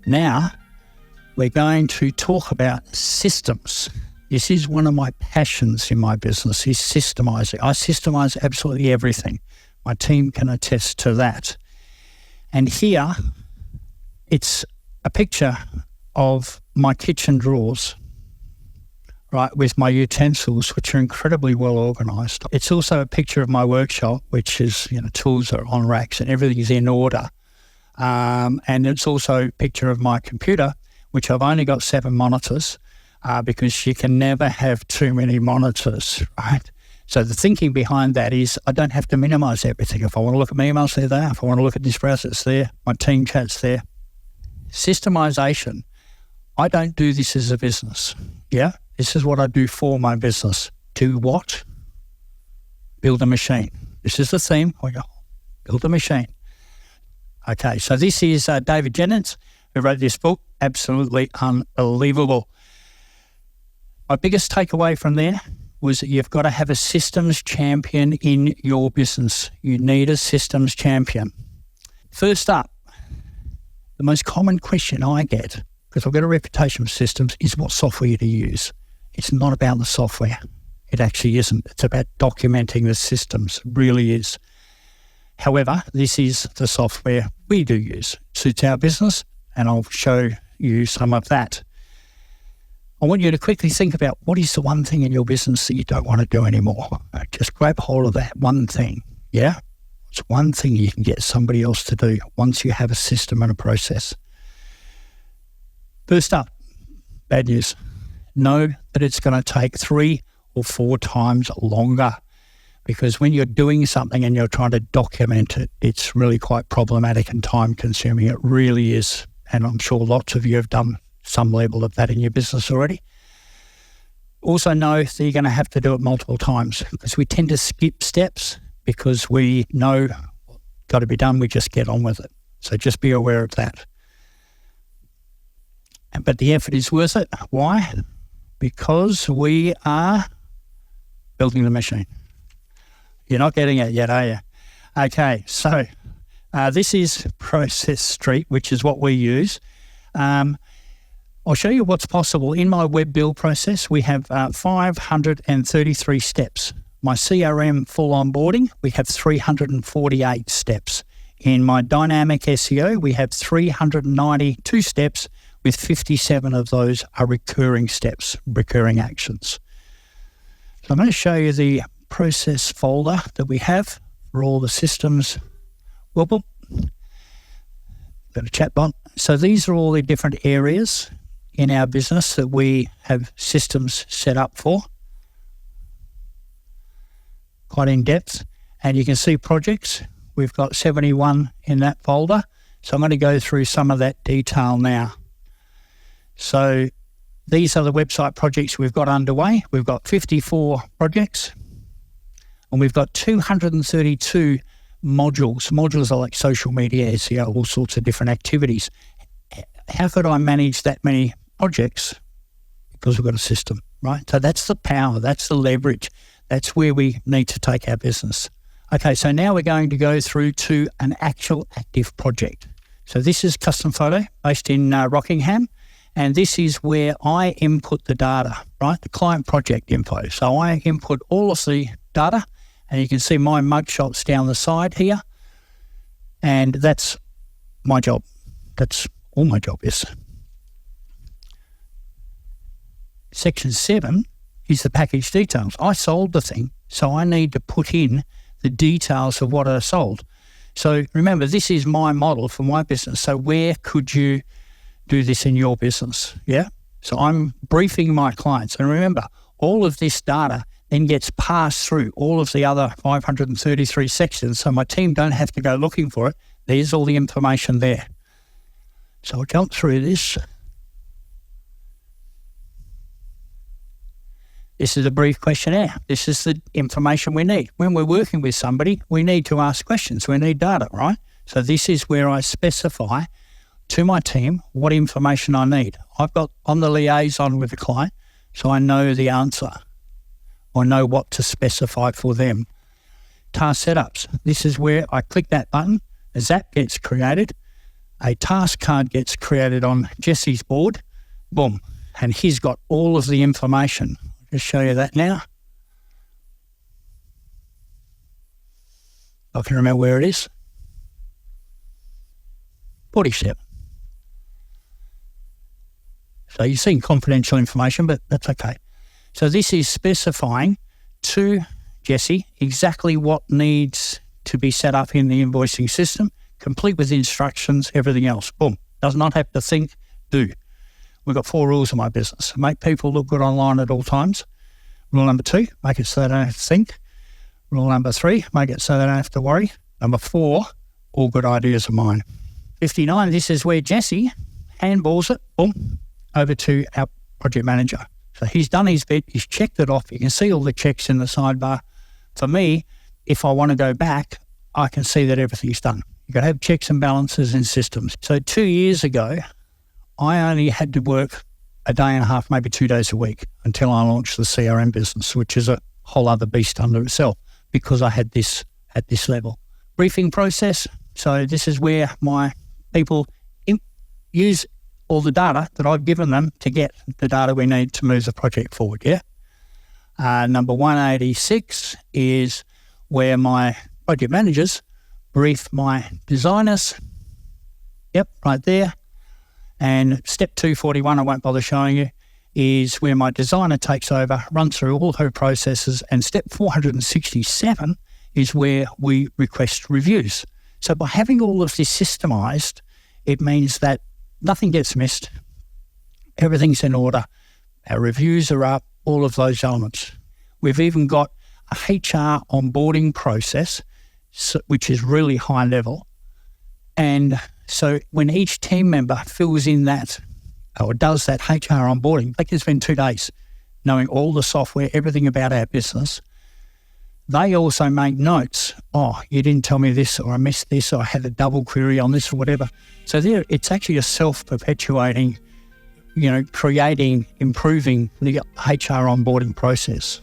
Now, we're going to talk about systems. This is one of my passions in my business, is systemizing. I systemize absolutely everything. My team can attest to that. And here, it's a picture of my kitchen drawers, right, with my utensils, which are incredibly well organised. It's also a picture of my workshop, which is, tools are on racks and everything's in order. And it's also a picture of my computer, which I've only got 7 monitors, because you can never have too many monitors, right? So the thinking behind that is I don't have to minimise everything. If I want to look at my emails, they're there. If I want to look at this browser, it's there. My team chat's there. Systemization, I don't do this as a business, yeah? This is what I do for my business. Do what? Build a machine. This is the theme. We go, build a machine. Okay, so this is David Jennings, who wrote this book. Absolutely unbelievable. My biggest takeaway from there was that you've got to have a systems champion in your business. You need a systems champion. First up, the most common question I get, because I've got a reputation for systems, is what software to use. It's not about the software. It actually isn't. It's about documenting the systems. It really is. However, this is the software we do use. It suits our business, and I'll show you some of that. I want you to quickly think about what is the one thing in your business that you don't want to do anymore. Just grab hold of that one thing, yeah? It's one thing you can get somebody else to do once you have a system and a process. First up, bad news. Know that it's going to take 3 or 4 times longer, because when you're doing something and you're trying to document it, it's really quite problematic and time consuming. It really is. And I'm sure lots of you have done some level of that in your business already. Also know that you're going to have to do it multiple times, because we tend to skip steps because we know what's got to be done. We just get on with it. So just be aware of that. But the effort is worth it. Why? Because we are building the machine. You're not getting it yet, are you? Okay, so this is Process Street, which is what we use. I'll show you what's possible. In my web build process, we have 533 steps. My CRM full onboarding, we have 348 steps. In my dynamic SEO, we have 392 steps, with 57 of those are recurring steps, recurring actions. So I'm going to show you the process folder that we have for all the systems. Got a chatbot. So these are all the different areas in our business that we have systems set up for, quite in depth. And you can see projects. We've got 71 in that folder. So I'm going to go through some of that detail now. So these are the website projects we've got underway. We've got 54 projects, and we've got 232 modules. Modules are like social media, SEO, all sorts of different activities. How could I manage that many projects? Because we've got a system, right? So that's the power, that's the leverage. That's where we need to take our business. Okay, so now we're going to go through to an actual active project. So this is Custom Photo based in Rockingham, and this is where I input the data, right? The client project info. So I input all of the data, and you can see my mugshots down the side here, and that's my job. That's all my job is. Section 7 is the package details. I sold the thing, so I need to put in the details of what I sold. So remember, this is my model for my business. So where could you do this in your business? Yeah. So I'm briefing my clients. And remember, all of this data then gets passed through all of the other 533 sections. So my team don't have to go looking for it. There's all the information there. So I'll jump through this. This is a brief questionnaire. This is the information we need. When we're working with somebody, we need to ask questions. We need data, right? So this is where I specify to my team what information I need. I'm the liaison with the client, so I know the answer. I know what to specify for them. Task setups. This is where I click that button. A Zap gets created. a task card gets created on Jesse's board, boom, and he's got all of the information. I'll just show you that now. I can remember where it is. 47. So you're seeing confidential information, but that's okay. So this is specifying to Jesse exactly what needs to be set up in the invoicing system, complete with instructions, everything else. Boom. Does not have to think, do. We've got 4 rules in my business. Make people look good online at all times. Rule number 2, make it so they don't have to think. Rule number 3, make it so they don't have to worry. Number 4, all good ideas are mine. 59, this is where Jesse handballs it, boom, over to our project manager. So he's done his bit, he's checked it off. You can see all the checks in the sidebar. For me, if I want to go back, I can see that everything's done. You've got to have checks and balances in systems. So 2 years ago, I only had to work a day and a half, maybe 2 days a week until I launched the CRM business, which is a whole other beast under itself because I had this at this level. Briefing process. So this is where my people use all the data that I've given them to get the data we need to move the project forward, yeah? Number 186 is where my project managers brief my designers. Yep, right there. And step 241, I won't bother showing you, is where my designer takes over, runs through all her processes. And step 467 is where we request reviews. So by having all of this systemized, it means that nothing gets missed. Everything's in order. Our reviews are up, all of those elements. We've even got a HR onboarding process, which is really high level. And so when each team member fills in that or does that HR onboarding, they can spend 2 days knowing all the software, everything about our business. They also make notes. Oh, you didn't tell me this, or I missed this, or I had a double query on this, or whatever. So there, it's actually a self-perpetuating, creating, improving the HR onboarding process.